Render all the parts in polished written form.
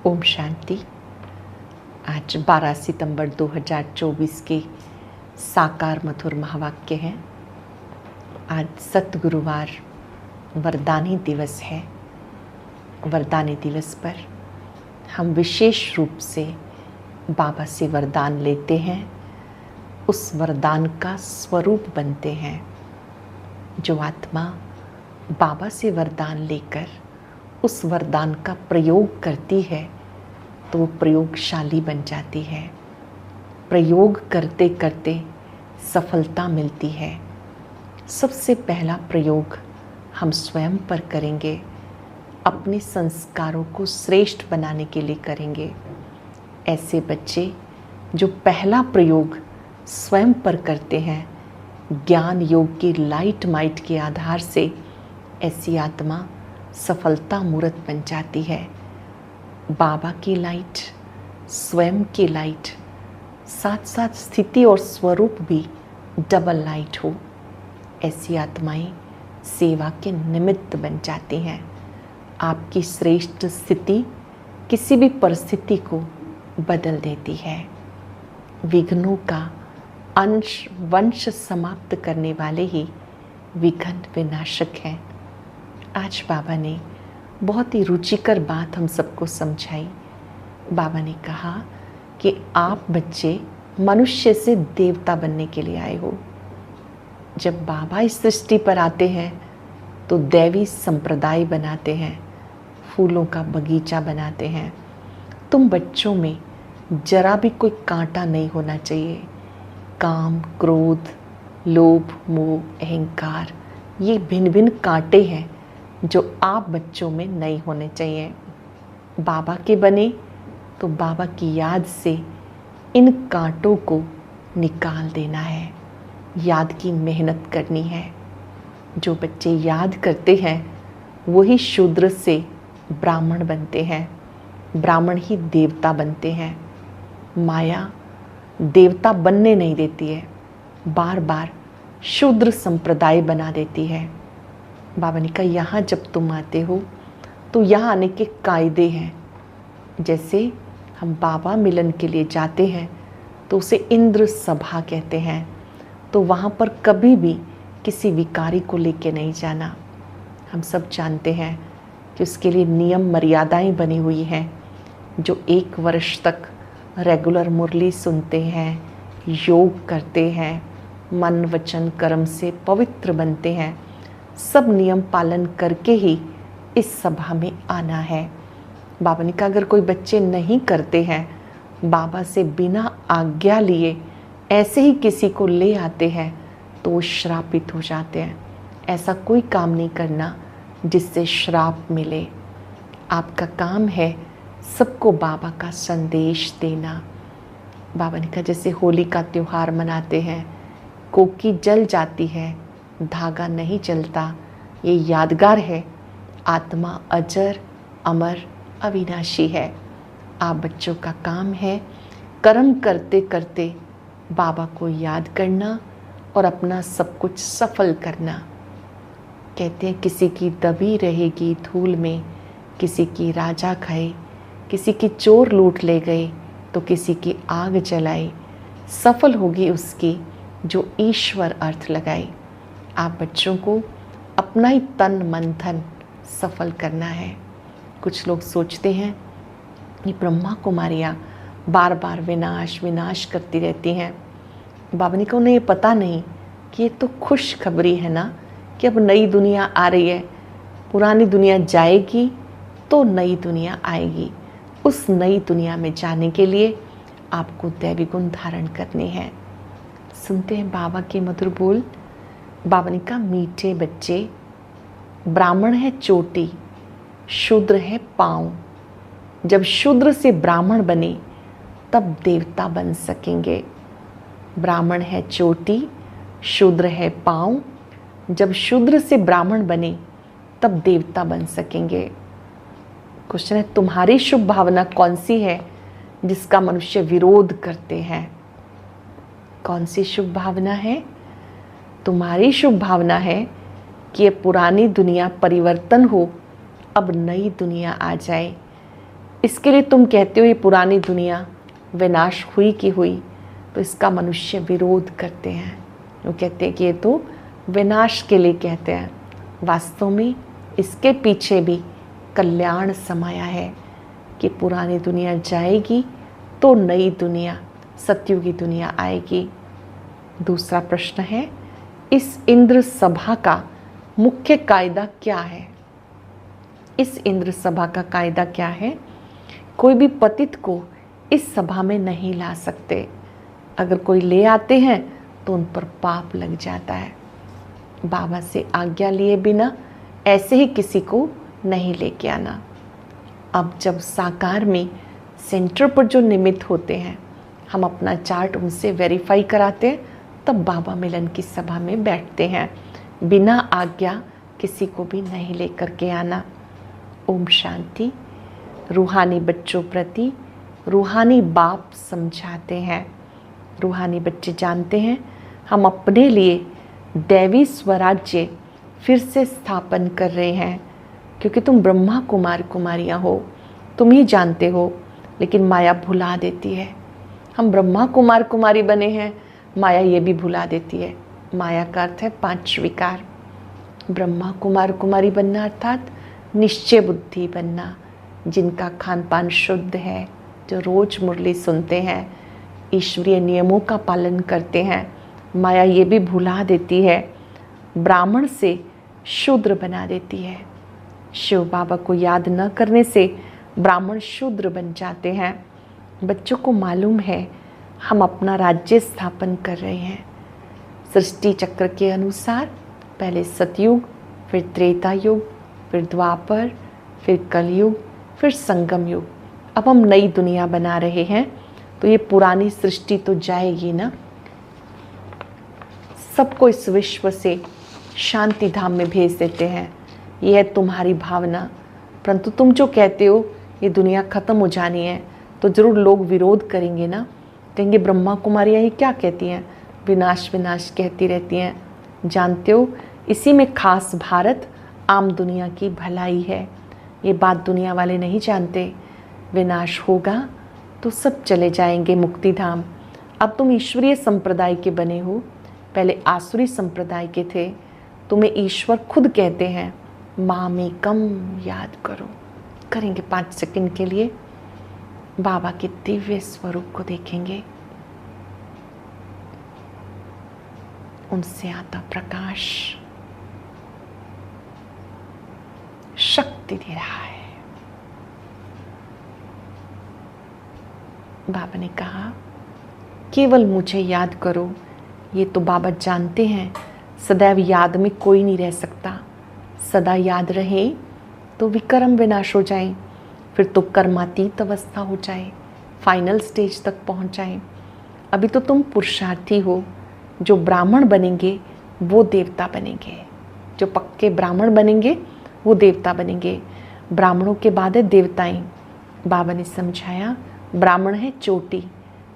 ओम शांति। आज 12 सितंबर 2024 के साकार मधुर महावाक्य हैं। आज सतगुरुवार वरदानी दिवस है। वरदानी दिवस पर हम विशेष रूप से बाबा से वरदान लेते हैं, उस वरदान का स्वरूप बनते हैं। जो आत्मा बाबा से वरदान लेकर उस वरदान का प्रयोग करती है तो वो प्रयोगशाली बन जाती है। प्रयोग करते करते सफलता मिलती है। सबसे पहला प्रयोग हम स्वयं पर करेंगे, अपने संस्कारों को श्रेष्ठ बनाने के लिए करेंगे। ऐसे बच्चे जो पहला प्रयोग स्वयं पर करते हैं, ज्ञान योग की लाइट माइट के आधार से ऐसी आत्मा सफलता मूर्त बन जाती है। बाबा की लाइट, स्वयं की लाइट, साथ साथ स्थिति और स्वरूप भी डबल लाइट हो, ऐसी आत्माएं सेवा के निमित्त बन जाती हैं। आपकी श्रेष्ठ स्थिति किसी भी परिस्थिति को बदल देती है। विघ्नों का अंश वंश समाप्त करने वाले ही विघ्न विनाशक हैं। आज बाबा ने बहुत ही रुचिकर बात हम सबको समझाई। बाबा ने कहा कि आप बच्चे मनुष्य से देवता बनने के लिए आए हो। जब बाबा इस सृष्टि पर आते हैं तो दैवी संप्रदाय बनाते हैं, फूलों का बगीचा बनाते हैं। तुम बच्चों में जरा भी कोई कांटा नहीं होना चाहिए। काम, क्रोध, लोभ, मोह, अहंकार, ये भिन्न भिन्न कांटे हैं जो आप बच्चों में नहीं होने चाहिए। बाबा के बने तो बाबा की याद से इन कांटों को निकाल देना है। याद की मेहनत करनी है। जो बच्चे याद करते हैं वही शूद्र से ब्राह्मण बनते हैं, ब्राह्मण ही देवता बनते हैं। माया देवता बनने नहीं देती है, बार बार शूद्र संप्रदाय बना देती है। बाबा ने कहा यहाँ जब तुम आते हो तो यहाँ आने के कायदे हैं। जैसे हम बाबा मिलन के लिए जाते हैं तो उसे इंद्र सभा कहते हैं, तो वहाँ पर कभी भी किसी विकारी को लेके नहीं जाना। हम सब जानते हैं कि उसके लिए नियम मर्यादाएं बनी हुई हैं। जो 1 वर्ष तक रेगुलर मुरली सुनते हैं, योग करते हैं, मन वचन कर्म से पवित्र बनते हैं, सब नियम पालन करके ही इस सभा में आना है। बाबा ने कहा अगर कोई बच्चे नहीं करते हैं, बाबा से बिना आज्ञा लिए ऐसे ही किसी को ले आते हैं तो वो श्रापित हो जाते हैं। ऐसा कोई काम नहीं करना जिससे श्राप मिले। आपका काम है सबको बाबा का संदेश देना। बाबा ने कहा जैसे होली का त्यौहार मनाते हैं, कोकी जल जाती है, धागा नहीं चलता, ये यादगार है। आत्मा अजर अमर अविनाशी है। आप बच्चों का काम है कर्म करते करते बाबा को याद करना और अपना सब कुछ सफल करना। कहते हैं किसी की दबी रहेगी धूल में, किसी की राजा खाए, किसी की चोर लूट ले गए तो किसी की आग जलाए। सफल होगी उसकी जो ईश्वर अर्थ लगाए। आप बच्चों को अपना ही तन मन धन सफल करना है। कुछ लोग सोचते हैं ये ब्रह्मा कुमारियाँ बार बार विनाश विनाश करती रहती हैं। बाबा ने कहा उन्हें ये पता नहीं कि ये तो खुशखबरी है ना कि अब नई दुनिया आ रही है। पुरानी दुनिया जाएगी तो नई दुनिया आएगी। उस नई दुनिया में जाने के लिए आपको दैवी गुण धारण करने हैं। सुनते हैं बाबा के मधुर बोल। बाबा ने कहा मीठे बच्चे, ब्राह्मण है चोटी, शूद्र है पाँव। जब शूद्र से ब्राह्मण बने तब देवता बन सकेंगे। ब्राह्मण है चोटी, शूद्र है पाँव। जब शूद्र से ब्राह्मण बने तब देवता बन सकेंगे। क्वेश्चन है तुम्हारी शुभ भावना कौन सी है जिसका मनुष्य विरोध करते हैं? कौन सी शुभ भावना है? तुम्हारी शुभ भावना है कि ये पुरानी दुनिया परिवर्तन हो, अब नई दुनिया आ जाए। इसके लिए तुम कहते हो ये पुरानी दुनिया विनाश हुई कि हुई, तो इसका मनुष्य विरोध करते हैं। वो कहते हैं कि ये तो विनाश के लिए कहते हैं, वास्तव में इसके पीछे भी कल्याण समाया है कि पुरानी दुनिया जाएगी तो नई दुनिया, सत्युगी दुनिया आएगी। दूसरा प्रश्न है, इस इंद्र सभा का मुख्य कायदा क्या है? इस इंद्र सभा का कायदा क्या है? कोई भी पतित को इस सभा में नहीं ला सकते। अगर कोई ले आते हैं तो उन पर पाप लग जाता है। बाबा से आज्ञा लिए बिना ऐसे ही किसी को नहीं लेके आना। अब जब साकार में सेंटर पर जो निमित्त होते हैं, हम अपना चार्ट उनसे वेरीफाई कराते हैं, तब बाबा मिलन की सभा में बैठते हैं। बिना आज्ञा किसी को भी नहीं लेकर के आना। ओम शांति। रूहानी बच्चों प्रति रूहानी बाप समझाते हैं। रूहानी बच्चे जानते हैं हम अपने लिए दैवी स्वराज्य फिर से स्थापन कर रहे हैं, क्योंकि तुम ब्रह्मा कुमार कुमारियाँ हो, तुम ही जानते हो, लेकिन माया भुला देती है। हम ब्रह्मा कुमार कुमारी बने हैं, माया ये भी भुला देती है। माया का अर्थ है 5 विकार। ब्रह्मा कुमार कुमारी बनना अर्थात निश्चय बुद्धि बनना, जिनका खान पान शुद्ध है, जो रोज मुरली सुनते हैं, ईश्वरीय नियमों का पालन करते हैं। माया ये भी भुला देती है, ब्राह्मण से शूद्र बना देती है। शिव बाबा को याद न करने से ब्राह्मण शूद्र बन जाते हैं। बच्चों को मालूम है हम अपना राज्य स्थापन कर रहे हैं। सृष्टि चक्र के अनुसार पहले सतयुग, फिर त्रेता युग, फिर द्वापर, फिर कलयुग, फिर संगम युग। अब हम नई दुनिया बना रहे हैं, तो ये पुरानी सृष्टि तो जाएगी ना। सबको इस विश्व से शांति धाम में भेज देते हैं। ये है तुम्हारी भावना, परंतु तुम जो कहते हो ये दुनिया खत्म हो जानी है, तो जरूर लोग विरोध करेंगे ना। कहेंगे ब्रह्मा कुमारियाँ ये क्या कहती हैं, विनाश विनाश कहती रहती हैं। जानते हो इसी में खास भारत आम दुनिया की भलाई है। ये बात दुनिया वाले नहीं जानते। विनाश होगा तो सब चले जाएंगे मुक्ति धाम। अब तुम ईश्वरीय संप्रदाय के बने हो, पहले आसुरी संप्रदाय के थे। तुम्हें ईश्वर खुद कहते हैं मामेकम याद करो। करेंगे 5 सेकंड के लिए, बाबा के दिव्य स्वरूप को देखेंगे। उनसे आता प्रकाश शक्ति दे रहा है। बाबा ने कहा केवल मुझे याद करो। ये तो बाबा जानते हैं सदैव याद में कोई नहीं रह सकता। सदा याद रहे तो विकर्म विनाश हो जाए, फिर तो कर्मातीत अवस्था हो जाए, फाइनल स्टेज तक पहुंच जाए। अभी तो तुम पुरुषार्थी हो। जो ब्राह्मण बनेंगे वो देवता बनेंगे। जो पक्के ब्राह्मण बनेंगे वो देवता बनेंगे। ब्राह्मणों के बाद है देवताएं। बाबा ने समझाया ब्राह्मण है चोटी।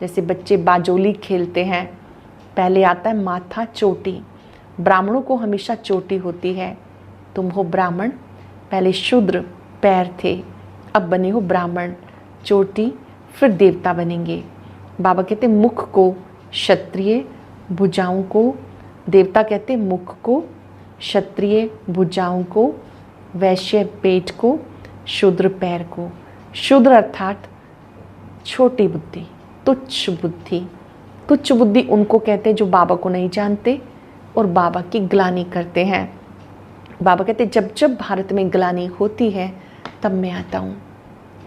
जैसे बच्चे बाजोली खेलते हैं, पहले आता है माथा चोटी। ब्राह्मणों को हमेशा चोटी होती है। तुम हो ब्राह्मण, पहले शूद्र पैर थे, अब बने हो ब्राह्मण चोटी, फिर देवता बनेंगे। बाबा कहते मुख को क्षत्रिय, भुजाओं को देवता कहते, मुख को क्षत्रिय, भुजाओं को वैश्य, पेट को शूद्र, पैर को। शूद्र अर्थात छोटी बुद्धि, तुच्छ बुद्धि। तुच्छ बुद्धि उनको कहते हैं जो बाबा को नहीं जानते और बाबा की ग्लानि करते हैं। बाबा कहते जब जब भारत में ग्लानि होती है तब मैं आता हूँ।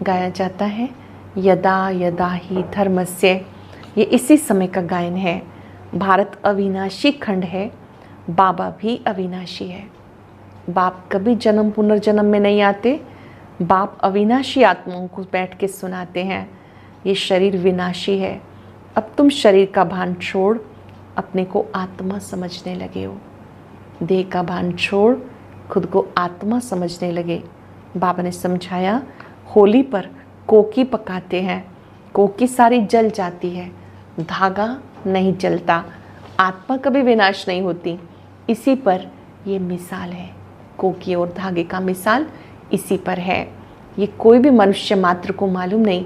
गाया जाता है यदा यदा ही धर्मस्य। ये इसी समय का गायन है। भारत अविनाशी खंड है, बाबा भी अविनाशी है। बाप कभी जन्म पुनर्जन्म में नहीं आते। बाप अविनाशी आत्माओं को बैठ के सुनाते हैं ये शरीर विनाशी है। अब तुम शरीर का भान छोड़ अपने को आत्मा समझने लगे हो। देह का भान छोड़ खुद को आत्मा समझने लगे। बाबा ने समझाया होली पर कोकी पकाते हैं, कोकी सारी जल जाती है, धागा नहीं जलता। आत्मा कभी विनाश नहीं होती। इसी पर ये मिसाल है, कोकी और धागे का मिसाल इसी पर है। ये कोई भी मनुष्य मात्र को मालूम नहीं।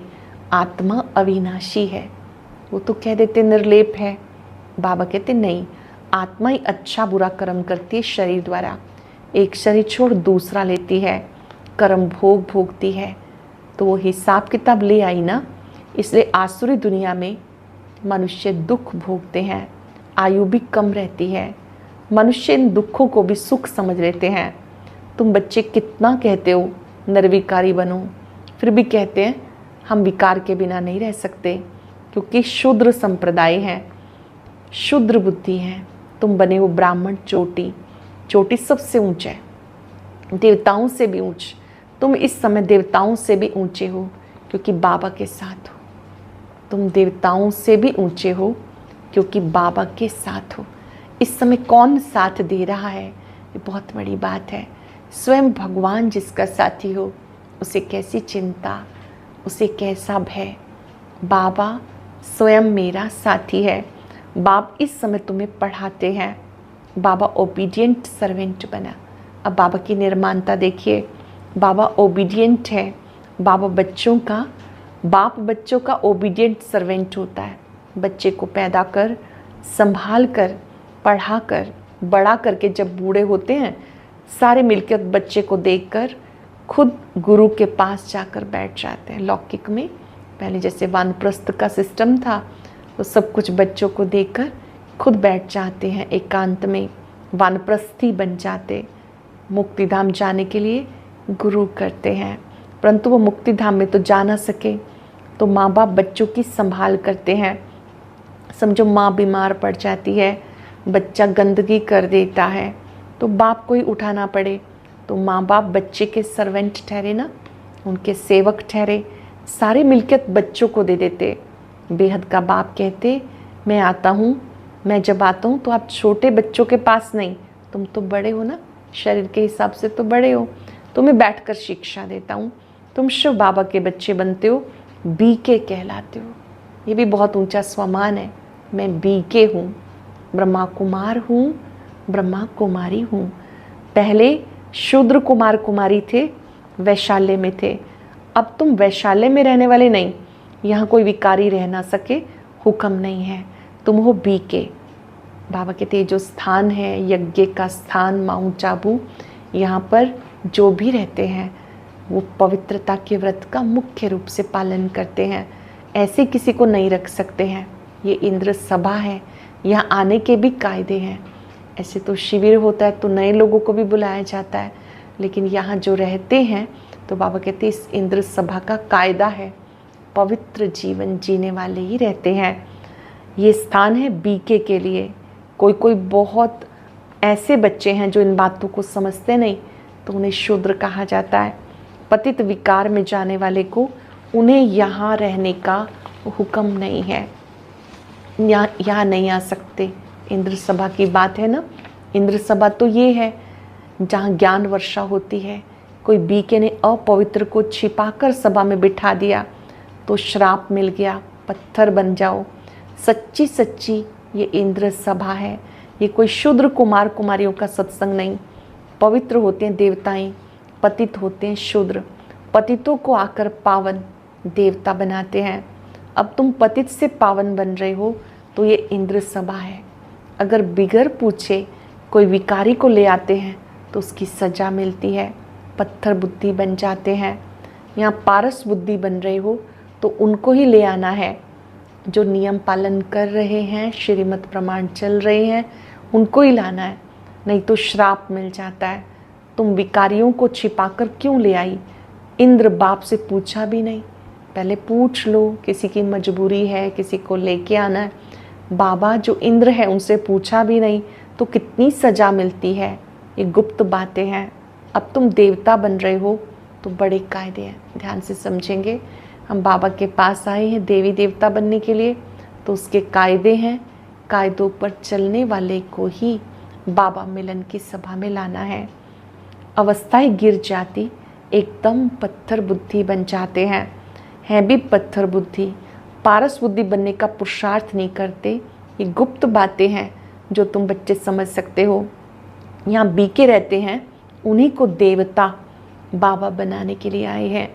आत्मा अविनाशी है। वो तो कह देते निर्लेप है, बाबा कहते नहीं, आत्मा ही अच्छा बुरा कर्म करती है शरीर द्वारा। एक शरीर छोड़ दूसरा लेती है, कर्म भोग भोगती है। तो वो हिसाब किताब ले आई ना। इसलिए आसुरी दुनिया में मनुष्य दुख भोगते हैं, आयु भी कम रहती है। मनुष्य इन दुखों को भी सुख समझ लेते हैं। तुम बच्चे कितना कहते हो निर्विकारी बनो, फिर भी कहते हैं हम विकार के बिना नहीं रह सकते, क्योंकि शूद्र संप्रदाय है, शूद्र बुद्धि है। तुम बने हो ब्राह्मण चोटी, चोटी सबसे ऊंचा है, देवताओं से भी ऊंच। तुम इस समय देवताओं से भी ऊंचे हो, क्योंकि बाबा के साथ हो। तुम देवताओं से भी ऊंचे हो, क्योंकि बाबा के साथ हो। इस समय कौन साथ दे रहा है, ये बहुत बड़ी बात है। स्वयं भगवान जिसका साथी हो, उसे कैसी चिंता, उसे कैसा भय। बाबा स्वयं मेरा साथी है। बाप इस समय तुम्हें पढ़ाते हैं। बाबा ओबीडियंट सर्वेंट बना। अब बाबा की निर्माणता देखिए, बाबा ओबीडियंट है। बाबा बच्चों का, बाप बच्चों का ओबीडियंट सर्वेंट होता है। बच्चे को पैदा कर, संभाल कर, पढ़ा कर, बड़ा करके जब बूढ़े होते हैं, सारे मिलकर बच्चे को देखकर खुद गुरु के पास जाकर बैठ जाते हैं। लौकिक में पहले जैसे वानप्रस्थ का सिस्टम था, वो सब कुछ बच्चों को देखकर खुद बैठ जाते हैं, एकांत में वानप्रस्थी बन जाते। मुक्तिधाम जाने के लिए गुरु करते हैं, परंतु वो मुक्तिधाम में तो जा ना सके, तो माँ बाप बच्चों की संभाल करते हैं। समझो माँ बीमार पड़ जाती है, बच्चा गंदगी कर देता है, तो बाप को ही उठाना पड़े। तो माँ बाप बच्चे के सर्वेंट ठहरे ना, उनके सेवक ठहरे। सारे मिल्कियत बच्चों को दे देते। बेहद का बाप कहते मैं आता हूँ, मैं जब आता हूँ तो आप छोटे बच्चों के पास नहीं, तुम तो बड़े हो ना, शरीर के हिसाब से तो बड़े हो, तुम्हें बैठकर शिक्षा देता हूँ। तुम शिव बाबा के बच्चे बनते हो, बीके कहलाते हो। ये भी बहुत ऊंचा स्वमान है। मैं बीके हूँ, ब्रह्मा कुमार हूँ, ब्रह्मा कुमारी हूँ। पहले शूद्र कुमार कुमारी थे, वैशाल्य में थे। अब तुम वैशाल्य में रहने वाले नहीं, यहाँ कोई विकारी रह ना सके, हुक्म नहीं है, तुम हो बीके। बाबा कहते जो स्थान है यज्ञ का स्थान माउंट आबू, यहाँ पर जो भी रहते हैं वो पवित्रता के व्रत का मुख्य रूप से पालन करते हैं। ऐसे किसी को नहीं रख सकते हैं। ये इंद्र सभा है, यहाँ आने के भी कायदे हैं। ऐसे तो शिविर होता है तो नए लोगों को भी बुलाया जाता है, लेकिन यहाँ जो रहते हैं तो बाबा कहते इस इंद्र सभा का कायदा है, पवित्र जीवन जीने वाले ही रहते हैं। ये स्थान है बीके के लिए। कोई बहुत ऐसे बच्चे हैं जो इन बातों को समझते नहीं, तो उन्हें शूद्र कहा जाता है। पतित विकार में जाने वाले को उन्हें यहाँ रहने का हुक्म नहीं है, यहाँ नहीं आ सकते। इंद्र सभा की बात है ना, इंद्र सभा तो ये है जहाँ ज्ञान वर्षा होती है। कोई बीके ने अपवित्र को छिपाकर सभा में बिठा दिया तो श्राप मिल गया, पत्थर बन जाओ। सच्ची सच्ची ये इंद्र सभा है। ये कोई शूद्र कुमार कुमारियों का सत्संग नहीं। पवित्र होते हैं देवताएं, पतित होते हैं शूद्र। पतितों को आकर पावन देवता बनाते हैं। अब तुम पतित से पावन बन रहे हो तो ये इंद्र सभा है। अगर बिगर पूछे कोई विकारी को ले आते हैं तो उसकी सजा मिलती है, पत्थर बुद्धि बन जाते हैं। यहाँ पारस बुद्धि बन रहे हो तो उनको ही ले आना है, जो नियम पालन कर रहे हैं, श्रीमत प्रमाण चल रहे हैं, उनको ही लाना है, नहीं तो श्राप मिल जाता है। तुम विकारियों को छिपाकर क्यों ले आई? इंद्र बाप से पूछा भी नहीं, पहले पूछ लो, किसी की मजबूरी है, किसी को लेके आना है। बाबा जो इंद्र है उनसे पूछा भी नहीं तो कितनी सजा मिलती है। ये गुप्त बातें हैं। अब तुम देवता बन रहे हो तो बड़े कायदे हैं, ध्यान से समझेंगे। हम बाबा के पास आए हैं देवी देवता बनने के लिए, तो उसके कायदे हैं। कायदों पर चलने वाले को ही बाबा मिलन की सभा में लाना है। अवस्थाएं गिर जाती, एकदम पत्थर बुद्धि बन जाते हैं भी पत्थर बुद्धि। पारस बुद्धि बनने का पुरुषार्थ नहीं करते। ये गुप्त बातें हैं जो तुम बच्चे समझ सकते हो। यहाँ बीके रहते हैं, उन्हीं को देवता बाबा बनाने के लिए आए हैं।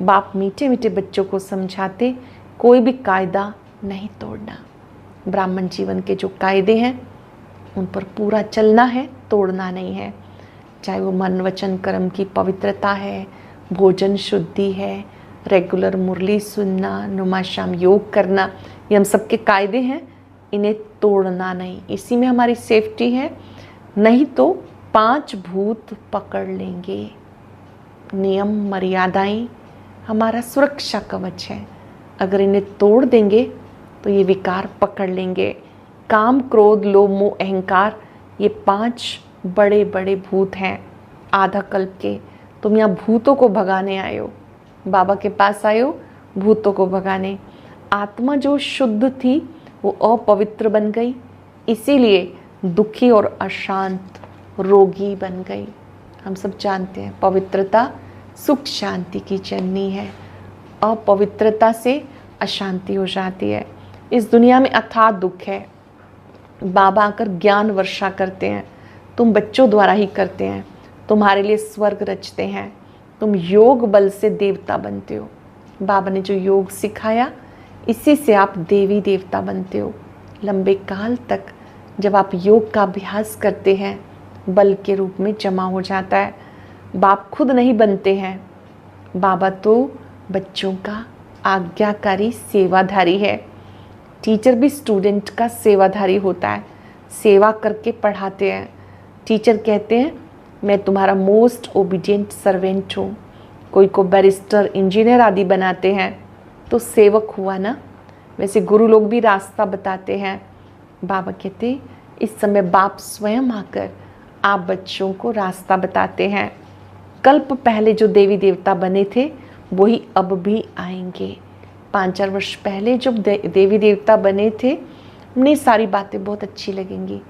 बाप मीठे मीठे बच्चों को समझाते, कोई भी कायदा नहीं तोड़ना। ब्राह्मण जीवन के जो कायदे हैं उन पर पूरा चलना है, तोड़ना नहीं है। चाहे वो मन वचन कर्म की पवित्रता है, भोजन शुद्धि है, रेगुलर मुरली सुनना, नुमा शाम योग करना, ये हम सबके कायदे हैं, इन्हें तोड़ना नहीं। इसी में हमारी सेफ्टी है, नहीं तो 5 भूत पकड़ लेंगे। नियम मर्यादाएं हमारा सुरक्षा कवच है, अगर इन्हें तोड़ देंगे तो ये विकार पकड़ लेंगे। काम, क्रोध, लोभ, मोह, अहंकार, ये 5 बड़े बड़े भूत हैं आधा कल्प के। तुम यहाँ भूतों को भगाने आए हो, बाबा के पास आए हो भूतों को भगाने। आत्मा जो शुद्ध थी वो अपवित्र बन गई, इसीलिए दुखी और अशांत रोगी बन गई। हम सब जानते हैं पवित्रता सुख शांति की जननी है, अपवित्रता से अशांति हो जाती है। इस दुनिया में अथाह दुख है। बाबा आकर ज्ञान वर्षा करते हैं, तुम बच्चों द्वारा ही करते हैं, तुम्हारे लिए स्वर्ग रचते हैं, तुम योग बल से देवता बनते हो। बाबा ने जो योग सिखाया इसी से आप देवी देवता बनते हो। लंबे काल तक जब आप योग का अभ्यास करते हैं बल के रूप में जमा हो जाता है। बाप खुद नहीं बनते हैं, बाबा तो बच्चों का आज्ञाकारी सेवाधारी है। टीचर भी स्टूडेंट का सेवाधारी होता है, सेवा करके पढ़ाते हैं। टीचर कहते हैं मैं तुम्हारा मोस्ट ओबीडियंट सर्वेंट हूँ। कोई को बैरिस्टर, इंजीनियर आदि बनाते हैं तो सेवक हुआ ना। वैसे गुरु लोग भी रास्ता बताते हैं। बाबा कहते इस समय बाप स्वयं आकर आप बच्चों को रास्ता बताते हैं। कल्प पहले जो देवी देवता बने थे वही अब भी आएंगे। 5-4 वर्ष पहले जब देवी देवता बने थे उन्हें सारी बातें बहुत अच्छी लगेंगी।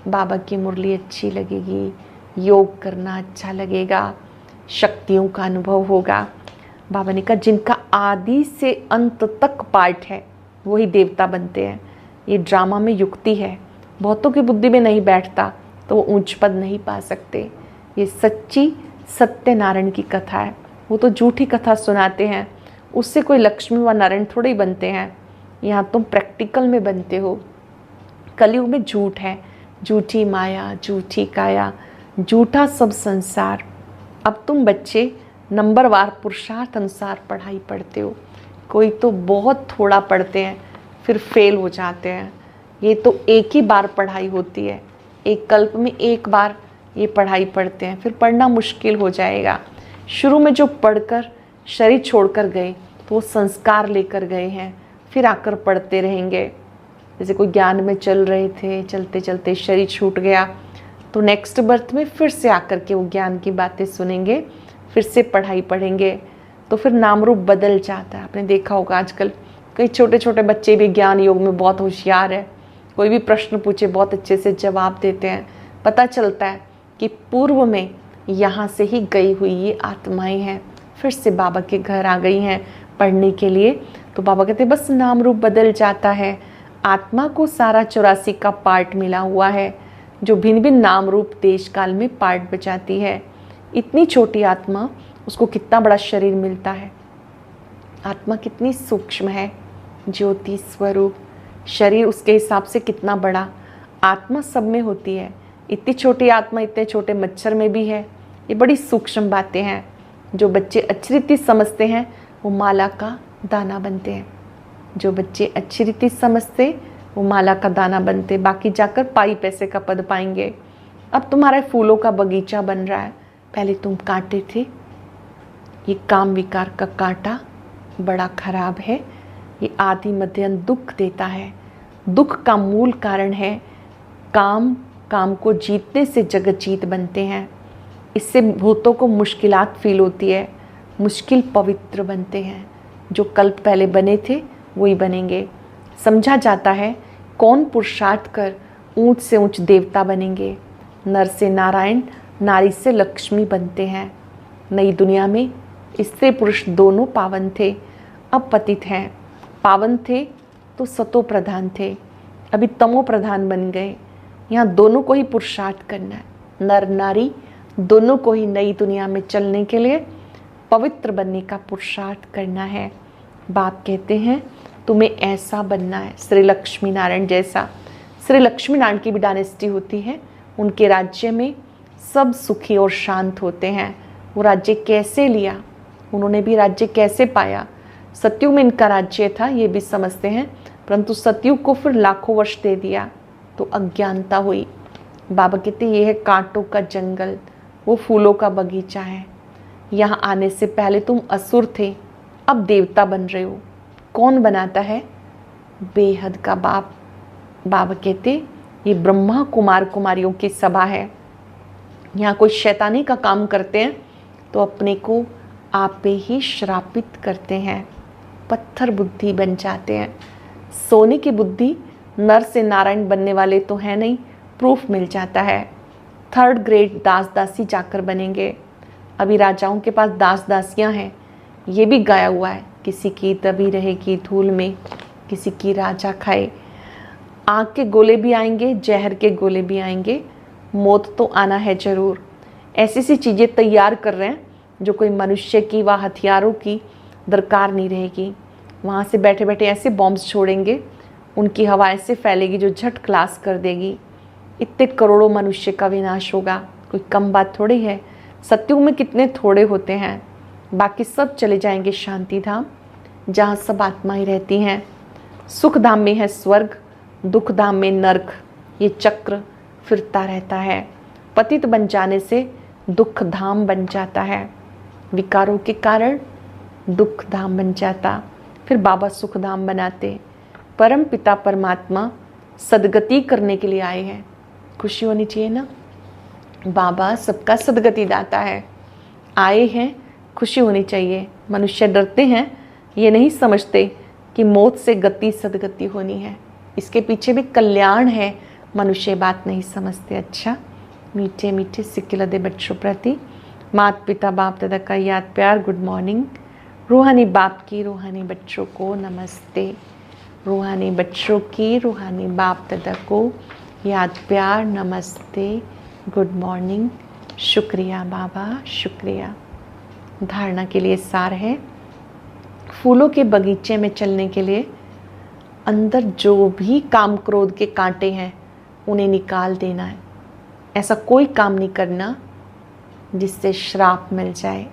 बाबा की मुरली अच्छी लगेगी, योग करना अच्छा लगेगा, शक्तियों का अनुभव होगा। बाबा ने कहा जिनका आदि से अंत तक पाठ है वही देवता बनते हैं। ये ड्रामा में युक्ति है, बहुतों की बुद्धि में नहीं बैठता तो वो ऊंच पद नहीं पा सकते। ये सच्ची सत्यनारायण की कथा है। वो तो झूठी कथा सुनाते हैं, उससे कोई लक्ष्मी व नारायण थोड़े ही बनते हैं। यहाँ तुम प्रैक्टिकल में बनते हो। कलयुग में झूठ है, झूठी माया, झूठी काया, झूठा सब संसार। अब तुम बच्चे नंबरवार पुरुषार्थ अनुसार पढ़ाई पढ़ते हो। कोई तो बहुत थोड़ा पढ़ते हैं फिर फेल हो जाते हैं। ये तो एक ही बार पढ़ाई होती है, एक कल्प में एक बार ये पढ़ाई पढ़ते हैं, फिर पढ़ना मुश्किल हो जाएगा। शुरू में जो पढ़कर शरीर छोड़कर गए तो वो संस्कार लेकर गए हैं, फिर आकर पढ़ते रहेंगे। जैसे कोई ज्ञान में चल रहे थे, चलते चलते शरीर छूट गया तो नेक्स्ट बर्थ में फिर से आकर के वो ज्ञान की बातें सुनेंगे, फिर से पढ़ाई पढ़ेंगे, तो फिर नाम रूप बदल जाता है। आपने देखा होगा आजकल कई छोटे छोटे बच्चे भी ज्ञान योग में बहुत होशियार है। कोई भी प्रश्न पूछे बहुत अच्छे से जवाब देते हैं। पता चलता है कि पूर्व में यहाँ से ही गई हुई ये आत्माएं हैं, फिर से बाबा के घर आ गई हैं पढ़ने के लिए। तो बाबा कहते हैं बस नाम रूप बदल जाता है। आत्मा को सारा 84 का पार्ट मिला हुआ है, जो भिन्न भिन्न नाम रूप देश काल में पार्ट बजाती है। इतनी छोटी आत्मा, उसको कितना बड़ा शरीर मिलता है। आत्मा कितनी सूक्ष्म है, ज्योति स्वरूप। शरीर उसके हिसाब से कितना बड़ा। आत्मा सब में होती है। इतनी छोटी आत्मा इतने छोटे मच्छर में भी है। ये बड़ी सूक्ष्म बातें हैं। जो बच्चे अच्छी रीति समझते हैं वो माला का दाना बनते हैं। जो बच्चे अच्छी रीति समझते वो माला का दाना बनते, बाकी जाकर पाई पैसे का पद पाएंगे। अब तुम्हारे फूलों का बगीचा बन रहा है, पहले तुम कांटे थे। ये काम विकार का कांटा बड़ा खराब है। ये आदि मध्य अंत दुख देता है। दुख का मूल कारण है काम। काम को जीतने से जगत जीत बनते हैं। इससे भूतों को मुश्किलात फील होती है, मुश्किल पवित्र बनते हैं। जो कल्प पहले बने थे वही बनेंगे। समझा जाता है कौन पुरुषार्थ कर ऊंच से ऊंच देवता बनेंगे। नर से नारायण, नारी से लक्ष्मी बनते हैं। नई दुनिया में स्त्री पुरुष दोनों पावन थे, अब पतित हैं। पावन थे तो सतो प्रधान थे, अभी तमो प्रधान बन गए। यहाँ दोनों को ही पुरुषार्थ करना है। नर नारी दोनों को ही नई दुनिया में चलने के लिए पवित्र बनने का पुरुषार्थ करना है। बाप कहते हैं तुम्हें ऐसा बनना है, श्री लक्ष्मी नारायण जैसा। श्री लक्ष्मी नारायण की भी डायनेस्टी होती है, उनके राज्य में सब सुखी और शांत होते हैं। वो राज्य कैसे लिया, उन्होंने भी राज्य कैसे पाया। सतयुग में इनका राज्य था ये भी समझते हैं, परंतु सतयुग को फिर लाखों वर्ष दे दिया तो अज्ञानता हुई। बाबा कहते ये है कांटों का जंगल, वो फूलों का बगीचा है। यहाँ आने से पहले तुम असुर थे, अब देवता बन रहे हो। कौन बनाता है? बेहद का बाप। बाबा कहते ये ब्रह्मा कुमार कुमारियों की सभा है। यहाँ कोई शैतानी का काम करते हैं तो अपने को आप पे ही श्रापित करते हैं, पत्थर बुद्धि बन जाते हैं। सोने की बुद्धि नर से नारायण बनने वाले तो है नहीं, प्रूफ मिल जाता है। 3rd ग्रेड दास दासी जाकर बनेंगे। अभी राजाओं के पास दास दासियां हैं, ये भी गाया हुआ है, किसी की दबी रहेगी धूल में, किसी की राजा खाए। आग के गोले भी आएंगे, जहर के गोले भी आएंगे, मौत तो आना है जरूर। ऐसी सी चीज़ें तैयार कर रहे हैं जो कोई मनुष्य की व हथियारों की दरकार नहीं रहेगी। वहाँ से बैठे बैठे ऐसे बॉम्ब्स छोड़ेंगे, उनकी हवा ऐसे फैलेगी जो झट क्लास कर देगी। इतने करोड़ों मनुष्य का विनाश होगा, कोई कम बात थोड़ी है। सतयुग में कितने थोड़े होते हैं, बाकी सब चले जाएंगे शांति धाम, जहाँ सब आत्माएं रहती हैं। सुख धाम में है स्वर्ग, दुख धाम में नर्क। ये चक्र फिरता रहता है। पतित बन जाने से दुख धाम बन जाता है, विकारों के कारण दुख धाम बन जाता, फिर बाबा सुख धाम बनाते। परम पिता परमात्मा सदगति करने के लिए आए हैं। खुशी होनी चाहिए ना, बाबा सबका सदगति दाता है, आए हैं, खुशी होनी चाहिए। मनुष्य डरते हैं, ये नहीं समझते कि मौत से गति सदगति होनी है, इसके पीछे भी कल्याण है, मनुष्य बात नहीं समझते। अच्छा, मीठे मीठे सिक्के लदे बच्चों प्रति माता पिता बाप दादा का याद प्यार गुड मॉर्निंग। रूहानी बाप की रूहानी बच्चों को नमस्ते। रूहानी बच्चों की रूहानी बाप दादा को याद प्यार नमस्ते, गुड मॉर्निंग। शुक्रिया बाबा, शुक्रिया। धारणा के लिए सार है, फूलों के बगीचे में चलने के लिए अंदर जो भी काम क्रोध के कांटे हैं उन्हें निकाल देना है। ऐसा कोई काम नहीं करना जिससे श्राप मिल जाए।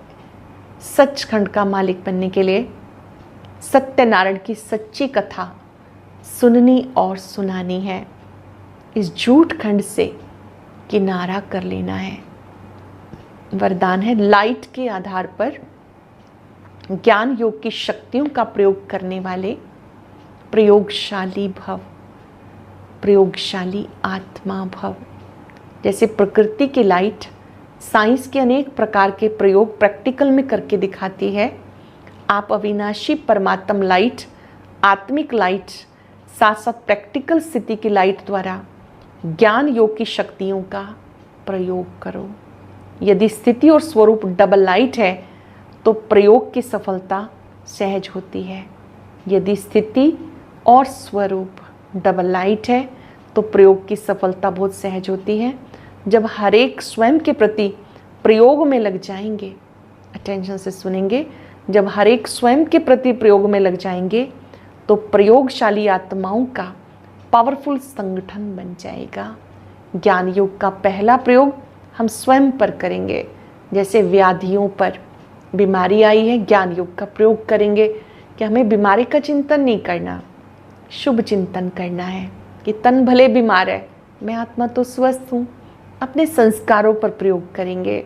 सचखंड का मालिक बनने के लिए सत्यनारायण की सच्ची कथा सुननी और सुनानी है। इस झूठ खंड से किनारा कर लेना है। वरदान है, लाइट के आधार पर ज्ञान योग की शक्तियों का प्रयोग करने वाले प्रयोगशाली भव, प्रयोगशाली आत्मा भव। जैसे प्रकृति की लाइट साइंस के अनेक प्रकार के प्रयोग प्रैक्टिकल में करके दिखाती है, आप अविनाशी परमात्म लाइट, आत्मिक लाइट, साथ साथ प्रैक्टिकल स्थिति की लाइट द्वारा ज्ञान योग की शक्तियों का प्रयोग करो। यदि स्थिति और स्वरूप डबल लाइट है तो प्रयोग की सफलता सहज होती है। यदि स्थिति और स्वरूप डबल लाइट है तो प्रयोग की सफलता बहुत सहज होती है। जब हर एक स्वयं के प्रति प्रयोग में लग जाएंगे, अटेंशन से सुनेंगे, जब हर एक स्वयं के प्रति प्रयोग में लग जाएंगे तो प्रयोगशाली आत्माओं का पावरफुल संगठन बन जाएगा। ज्ञान योग का पहला प्रयोग हम स्वयं पर करेंगे। जैसे व्याधियों पर बीमारी आई है, ज्ञान योग का प्रयोग करेंगे कि हमें बीमारी का चिंतन नहीं करना, शुभ चिंतन करना है कि तन भले बीमार है, मैं आत्मा तो स्वस्थ हूँ। अपने संस्कारों पर प्रयोग करेंगे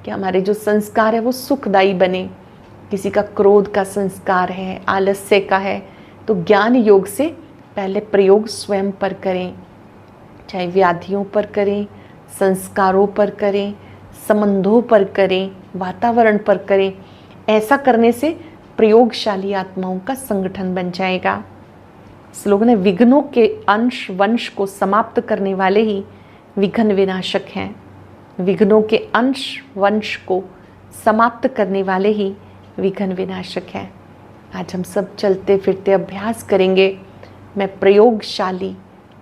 कि हमारे जो संस्कार है वो सुखदायी बने। किसी का क्रोध का संस्कार है, आलस्य का है, तो ज्ञान योग से पहले प्रयोग स्वयं पर करें, चाहे व्याधियों पर करें, संस्कारों पर करें, संबंधों पर करें, वातावरण पर करें। ऐसा करने से प्रयोगशाली आत्माओं का संगठन बन जाएगा। स्लोगन है, विघ्नों के अंश वंश को समाप्त करने वाले ही विघ्न विनाशक हैं। विघ्नों के अंश वंश को समाप्त करने वाले ही विघ्न विनाशक हैं। आज हम सब चलते फिरते अभ्यास करेंगे, मैं प्रयोगशाली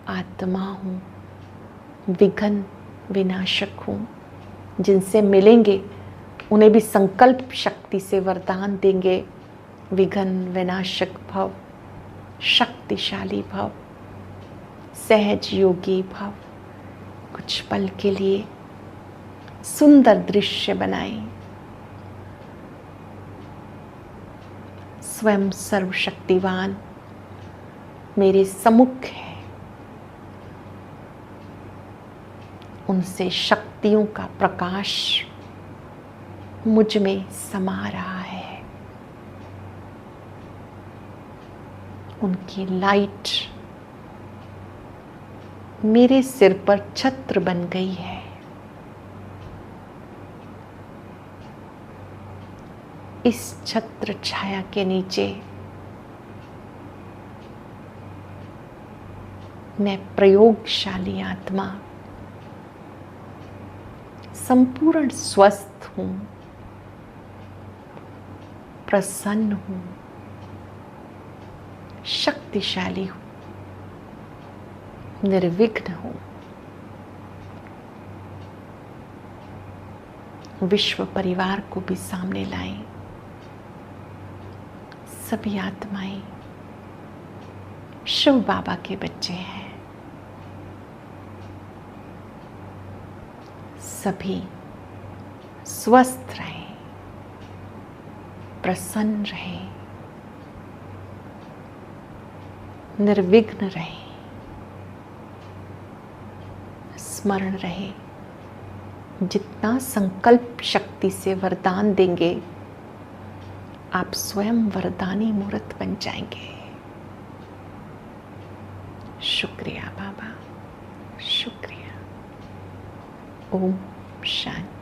आत्मा हूँ, विघ्न विनाशक हूँ। जिनसे मिलेंगे उन्हें भी संकल्प शक्ति शक्ति से वरदान देंगे, विघ्न विनाशक भव, शक्तिशाली भव, सहज योगी भव। कुछ पल के लिए सुंदर दृश्य बनाएं। स्वयं सर्वशक्तिवान मेरे सम्मुख है, उनसे शक्तियों का प्रकाश मुझ में समा रहा है। उनकी लाइट मेरे सिर पर छत्र बन गई है। इस छत्र छाया के नीचे मैं प्रयोगशाली आत्मा संपूर्ण स्वस्थ हूं, प्रसन्न हूं, शक्तिशाली हूं, निर्विघ्न हूं। विश्व परिवार को भी सामने लाएं। सभी आत्माएं शिव बाबा के बच्चे हैं। सभी स्वस्थ रहें, प्रसन्न रहें, निर्विघ्न रहें, स्मरण रहे। जितना संकल्प शक्ति से वरदान देंगे, आप स्वयं वरदानी मूर्त बन जाएंगे। शुक्रिया बाबा, शुक्रिया। ओम शांति।